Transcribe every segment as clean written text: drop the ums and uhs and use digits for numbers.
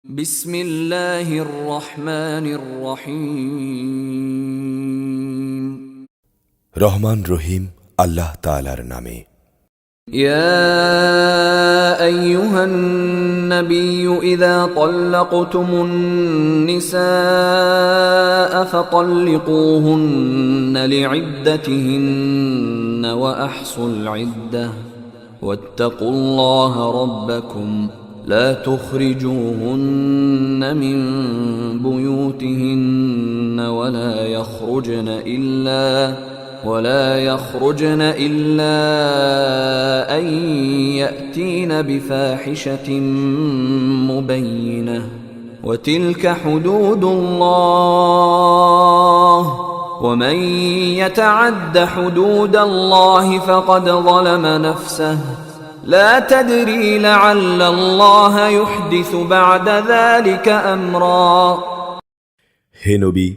বিসমিল্লাহির রহমানির রহিম। রহমান রহিম আল্লাহ তাআলার নামে। ইয়া আইয়ুহান নাবিয়্যু ইযা তাল্লাকতুমুন নিসা ফাতাল্লিকুহুন্না লিইদ্দাতিহিন্না ওয়া আহসুল ইদ্দাহ ওয়াত্তাকুল্লাহা রাব্বাকুম لا تخرجوهن من بيوتهن ولا يخرجن إلا أن يأتين بفاحشة مبينة وتلك حدود الله ومن يتعد حدود الله فقد ظلم نفسه لا تدري لعل الله يحدث بعد ذلك أمرا। হে নবী,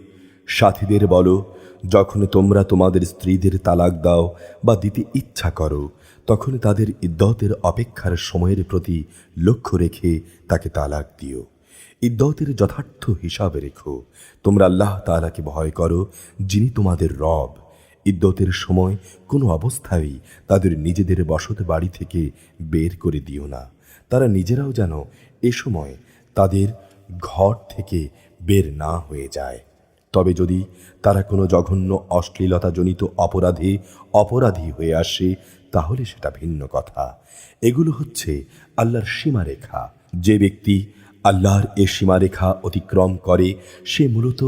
সাথীদের বলো, যখন তোমরা তোমাদের স্ত্রীদের তালাক দাও বা দিতে ইচ্ছা করো, তখন তাদের ইদ্দতের অপেক্ষার সময়ের প্রতি লক্ষ্য রেখে তাকে তালাক দিও। ইদ্দতের যথার্থ হিসাব রেখো। তোমরা আল্লাহ তাআলাকে ভয় করো, যিনি তোমাদের রব। ইদ্দতের সময় কোনো অবস্থায় তাদের নিজেদের বসত বাড়ি থেকে বের করে দিও না। তারা নিজেরাও যেন এ সময় তাদের ঘর থেকে বের না হয়ে যায়। তবে যদি তারা কোনো জঘন্য অশ্লীলতাজনিত অপরাধী হয়ে আসে, তাহলে সেটা ভিন্ন কথা। এগুলো হচ্ছে আল্লাহর সীমারেখা। যে ব্যক্তি আল্লাহর এ সীমারেখা অতিক্রম করে, সে মূলত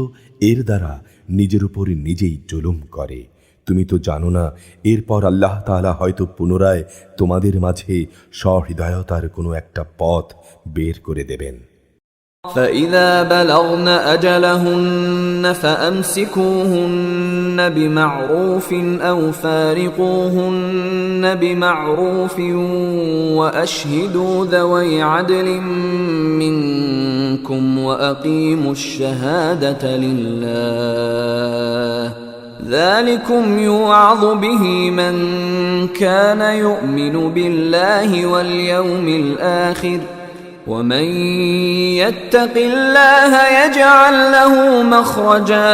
এর দ্বারা নিজের উপর নিজেই জুলুম করে। তুমি তো জানো না, এরপর আল্লাহ তাআলা হয়তো পুনরায় তোমাদের মাঝে সহৃদয়তার কোনো একটা পথ বের করে দেবেন। فإذا بلغن أجلهن فأمسكوهن بمعروف أو فارقوهن بمعروف وأشهدوا ذوي عدل منكم وأقيموا الشهادة لله ذلكم يوعظ به من كان يؤمن بالله واليوم الآخر ومن يتق الله يجعل له مخرجا।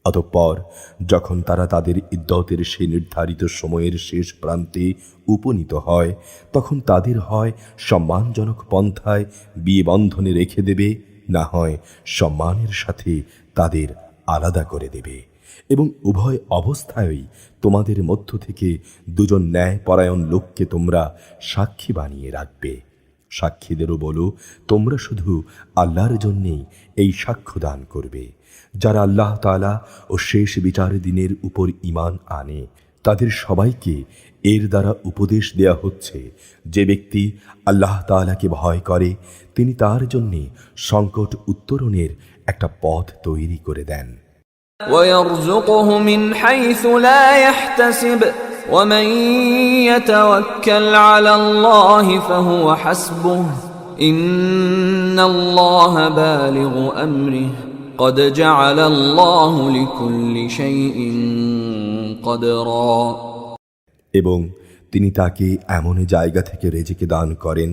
অতঃপর যখন তারা তাদের ইদ্দতের সেই নির্ধারিত সময়ের শেষ প্রান্তে উপনীত হয়, তখন তাদের হয় সম্মানজনক পন্থায় বিয়ে বন্ধনে রেখে দেবে, না হয় সম্মানের সাথে তাদের আলাদা করে দেবে। এবং উভয় অবস্থায়ই তোমাদের মধ্য থেকে দুজন ন্যায়পরায়ণ লোককে তোমরা সাক্ষী বানিয়ে রাখবে। সাক্ষীদেরও বলো, তোমরা শুধু আল্লাহর জন্যেই এই সাক্ষ্য দান করবে। যারা আল্লাহ তাআলা ও শেষ বিচার দিনের উপর ঈমান আনে, তাদের সবাইকে এর দ্বারা উপদেশ দেয়া হচ্ছে, যে ব্যক্তি আল্লাহ তাআলাকে ভয় করে, তিনি তার জন্যে সংকট উত্তরণের একটা পথ তৈরি করে দেন। ويرزقه من حيث لا يحتسب ومن يتوكل على الله فهو حسبه إن الله بالغ أمره قد جعل الله لكل شيء قدرا। এবং তিনি তাকে এমন জায়গা থেকে রেজেকে দান করেন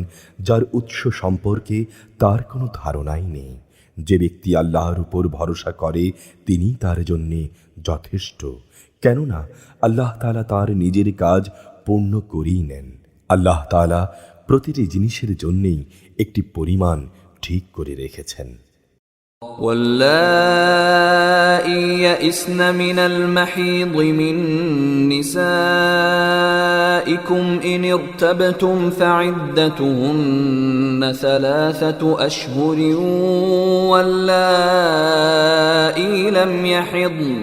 যার উৎস সম্পর্কে তার কোনো ধারণাই নেই। যে ব্যক্তি আল্লাহর উপর ভরসা করে, তিনি তার জন্যে যথেষ্ট। কেননা আল্লাহ তাআলা তার নিজের কাজ পূর্ণ করেই নেন। আল্লাহ তাআলা প্রতিটি জিনিসের জন্যেই একটি পরিমাণ ঠিক করে রেখেছেন। واللائي يئسن من المحيض من نسائكم إن ارتبتم فعدتهن 3 أشهر واللائي لم يحضن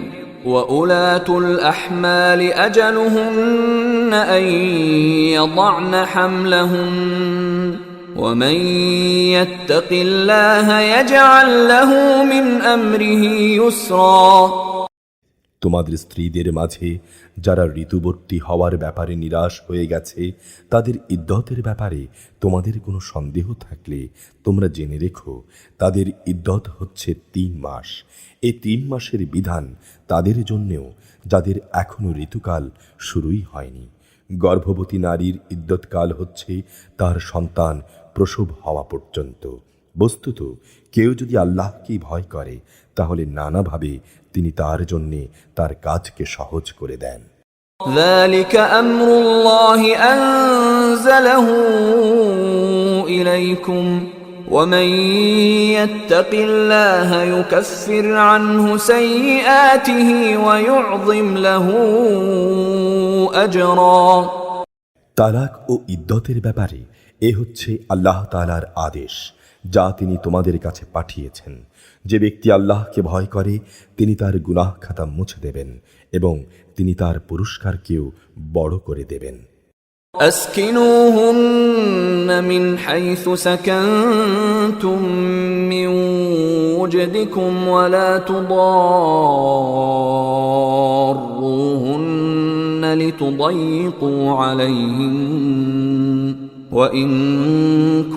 وأولاة الأحمال أجلهن أن يضعن حملهن ومن يتق الله يجعل له من أمره يسرا। তোমাদের স্ত্রীদের মাঝে যারা ঋতুবর্তী হওয়ার ব্যাপারে নিরাশ হয়ে গেছে, তাদের ইদ্দতের ব্যাপারে তোমাদের কোনো সন্দেহ থাকলে তোমরা জেনে রেখো, তাদের ইদ্দত হচ্ছে 3 মাস। এই 3 মাসের বিধান তাদের জন্যেও যাদের এখনো ঋতুকাল শুরুই হয়নি। গর্ভবতী নারীর ইদ্দতকাল হচ্ছে তার সন্তান প্রসব হওয়া পর্যন্ত। বস্তুত কেউ যদি আল্লাহকেই ভয় করে তাহলে নানাভাবে তিনি তার জন্যে তার কাজকে সহজ করে দেন। ذلك أمر الله أنزله إليكم ومن يتق الله يكفر عنه سيئاته ويعظم له أجرا। তালাক ও ইদ্দতের ব্যাপারে এ হচ্ছে আল্লাহ তাআলার আদেশ যা তিনি তোমাদের কাছে পাঠিয়েছেন। যে ব্যক্তি আল্লাহকে ভয় করে তিনি তার গুনাহ খাতা মুছে দেবেন এবং তিনি তার পুরস্কারকেও বড় করে দেবেন। أسكنوهن من حيث سكنتم من وجدكم ولا تضاروهن لتضيقوا عليهن وإن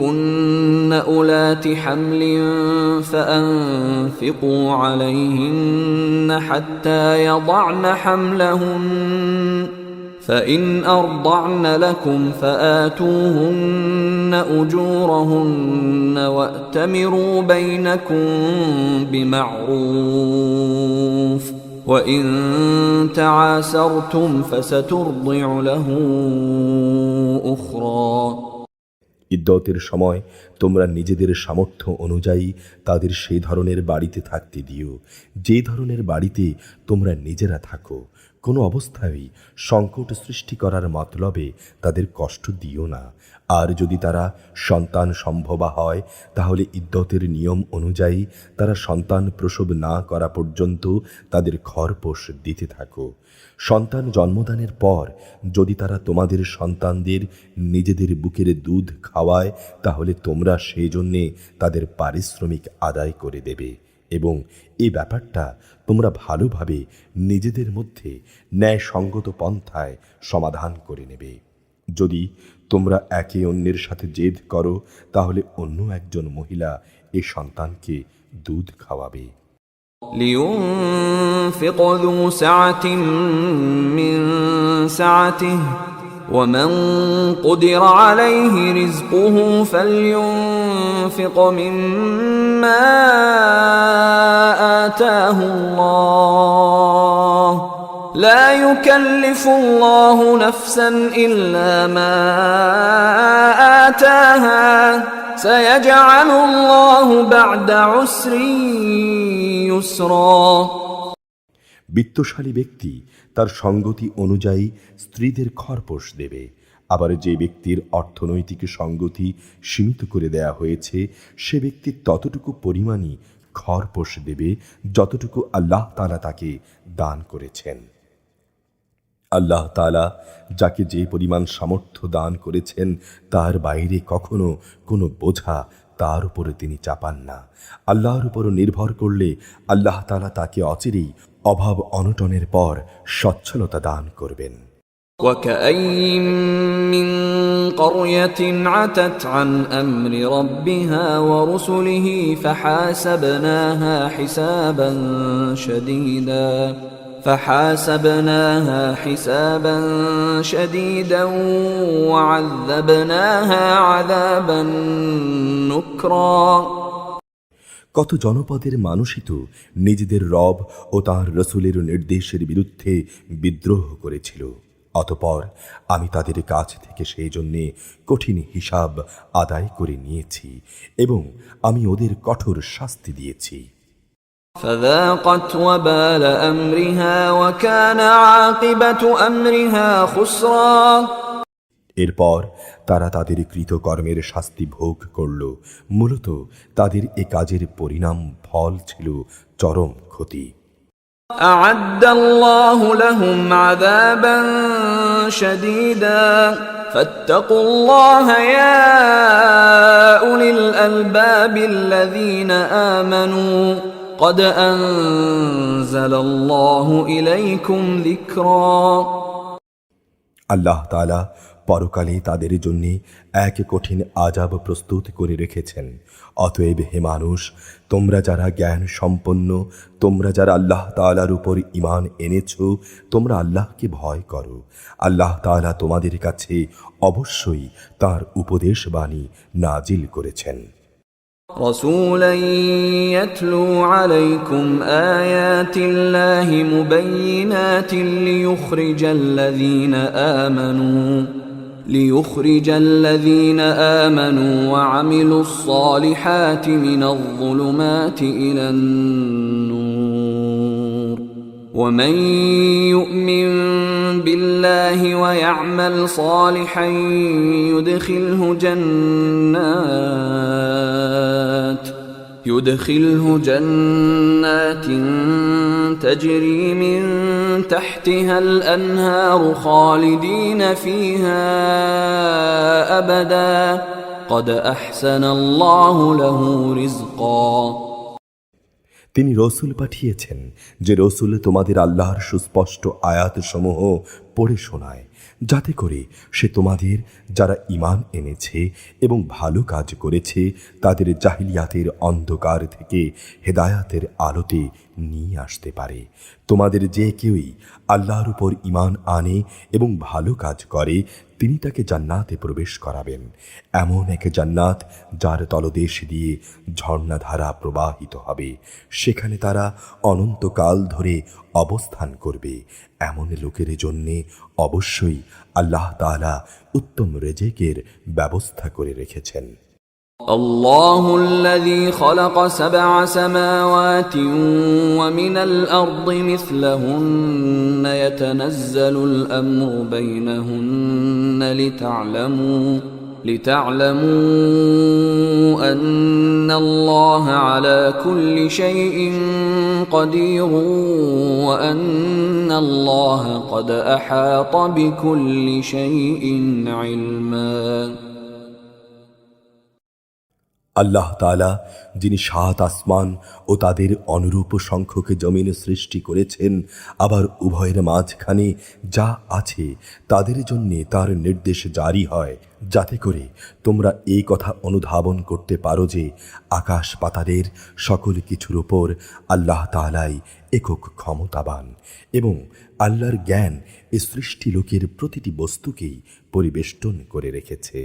كن أولات حمل فأنفقوا عليهن حتى يضعن حملهن فإن أرضعن لكم فآتوهن أجورهن وأتمروا بينكم بمعروف وإن تعاسرتم فسترضع له أخرى। ইদ্দতের সময় তোমরা নিজেদের সামর্থ্য অনুযায়ী তাদের সেই ধরনের বাড়িতে থাকতে দিও যে ধরনের বাড়িতে তোমরা নিজেরা থাকো। কোনো অবস্থায় সংকট সৃষ্টি করার মতলবে তাদের কষ্ট দিও না। আর যদি তারা সন্তান সম্ভবা হয় তাহলে ইদ্দতের নিয়ম অনুযায়ী তারা সন্তান প্রসব না করা পর্যন্ত তাদের খরপোশ দিতে থাকো। সন্তান জন্মদানের পর যদি তারা তোমাদের সন্তানদের নিজেদের বুকের দুধ খাওয়ায় তাহলে তোমরা সেই জন্যে তাদের পারিশ্রমিক আদায় করে দেবে এবং এই ব্যাপারটা তোমরা ভালোভাবে নিজেদের মধ্যে ন্যায়সঙ্গত পন্থায় সমাধান করে নেবে। যদি তোমরা একে অন্যের সাথে জেদ করো তাহলে অন্য একজন মহিলা এ সন্তানকে দুধ খাওয়াবে। لينفق ذو سعة من سعته ومن قدر عليه رزقه فلينفق مما آتاه الله لا يكلف الله نفسا إلا ما آتاها سيجعل الله بعد عسر يسرا। বিত্তশালী ব্যক্তি তার সঙ্গতি অনুযায়ী স্ত্রীদের খরপোশ দেবে। আবার যে ব্যক্তির অর্থনৈতিক সঙ্গতি সীমিত করে দেয়া হয়েছে সে ব্যক্তি ততটুকু পরিমাণই খরপোশ দেবে যতটুকু আল্লাহ তাআলা তাকে দান করেছেন। আল্লাহ তাআলা যাকে যে পরিমাণ সামর্থ্য দান করেছেন তার বাইরে কখনো কোনো বোঝা তার উপরে তিনি চাপান না। আল্লাহর উপর নির্ভর করলে আল্লাহ তাআলা তাকে অচিরেই অভাব অনটনের পর সচ্ছলতা দান করবেন। وكأين من قرية عتت عن أمر ربها ورسله فحاسبناها حسابا شديدا وعذبناها عذابا نكرا। কত জনপদের মানুষই তো নিজেদের রব ও তাঁর রসুলের নির্দেশের বিরুদ্ধে বিদ্রোহ করেছিল। অতঃপর আমি তাদের কাছ থেকে সেই জন্যে কঠিন হিসাব আদায় করে নিয়েছি এবং আমি ওদের কঠোর শাস্তি দিয়েছি। فذاقت وبال أمرها وكان عاقبة أمرها خسرا। এরপর তারা তাদের কৃতকর্মের শাস্তি ভোগ করল। মূলত তাদের এ কাজের পরিণাম ফল ছিল চরম ক্ষতি। أعد الله لهم عذابا شديدا فاتقوا الله يا أولي الألباب الذين آمنوا قد أنزل الله إليكم ذكرا। আল্লাহ তাআলা পরকালে তাদের জন্য এক কঠিন আযাব প্রস্তুত করে রেখেছেন। অতএব হে মানুষ, তোমরা যারা জ্ঞান সম্পন্ন, তোমরা যারা আল্লাহ তাআলার উপর ঈমান এনেছো, তোমরা আল্লাহকে ভয় করো। আল্লাহ তাআলা তোমাদের কাছে অবশ্যই তার উপদেশ বাণী নাজিল করেছেন। رسولا يتلو عليكم آيات الله مبينات ليخرج الذين آمنوا وعملوا الصالحات من الظلمات إلى النور ومن يؤمن بالله ويعمل صالحا يدخله جنات تجري من تحتها الأنهار خالدين فيها أبدا قد أحسن الله له رزقا তিনি রসুল পাঠিয়েছেন যে রসুল তোমাদের আল্লাহর সুস্পষ্ট আয়াতসমূহ পড়ে শোনায়, যাতে করে সে তোমাদের যারা ঈমান এনেছে এবং ভালো কাজ করেছে তাদের জাহিলিয়াতের অন্ধকার থেকে হেদায়াতের আলোতে নিয়ে আসতে পারে। তোমাদের যে কেউই আল্লাহর উপর ঈমান আনে এবং ভালো কাজ করে তিনি তাকে জান্নাতে প্রবেশ করাবেন, এমন এক জান্নাত যার তলদেশ দিয়ে ঝর্ণাধারা প্রবাহিত হবে, সেখানে তারা অনন্তকাল ধরে অবস্থান করবে। এমন লোকের জন্যে অবশ্যই আল্লাহ তাআলা উত্তম রিজিকের ব্যবস্থা করে রেখেছেন। الله الذي خلق 7 سماوات ومن الأرض مثلهن يتنزل الأمر بينهن لتعلموا أن الله على كل شيء قدير وأن الله قد أحاط بكل شيء علما আল্লাহ তাআলা যিনি 7 আসমান ও তাদের অনুরূপ সংখ্যক জমিন সৃষ্টি করেছেন, আবার উভয়ের মাঝখানে যা আছে তাদের জন্যে তার নির্দেশ জারি হয়, যাতে করে তোমরা এই কথা অনুধাবন করতে পারো যে আকাশ পাতালের সকল কিছুর উপর আল্লাহ তাআলাই একক ক্ষমতাবান এবং আল্লাহর জ্ঞান এ সৃষ্টি লোকের প্রতিটি বস্তুকেই পরিবেষ্টন করে রেখেছে।